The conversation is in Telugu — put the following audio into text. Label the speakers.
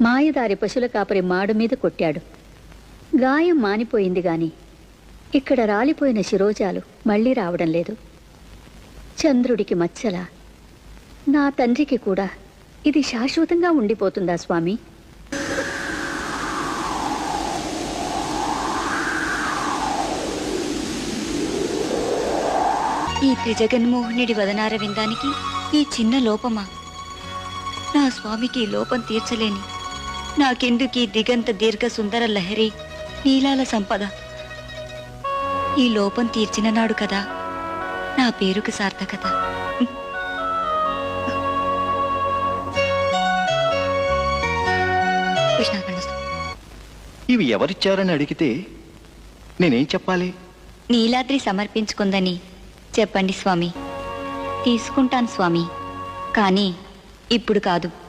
Speaker 1: మాయదారి పశుల కాపరి మాడు మీద కొట్టాడు. గాయం మానిపోయింది గాని ఇక్కడ రాలిపోయిన శిరోజాలు మళ్ళీ రావడం లేదు. చంద్రుడికి మచ్చలా నా తండ్రికి కూడా ఇది శాశ్వతంగా ఉండిపోతుందా స్వామి?
Speaker 2: ఈ త్రిజగన్మోహనుడి వదనార విందానికి ఈ చిన్న లోపమా? నా స్వామికి లోపం తీర్చలేని నాకెందుకీ దిగంత దీర్ఘ సుందర లహరి నీలాల సంపద? ఈ లోపం తీర్చిన నాడు కదా నా పేరుకి సార్థకత.
Speaker 3: ఇవి ఎవరిచ్చారని అడిగితే నేనేం చెప్పాలి?
Speaker 2: నీలాద్రి సమర్పించుకుందని చెప్పండి స్వామి. తీసుకుంటాను స్వామి, కానీ ఇప్పుడు కాదు.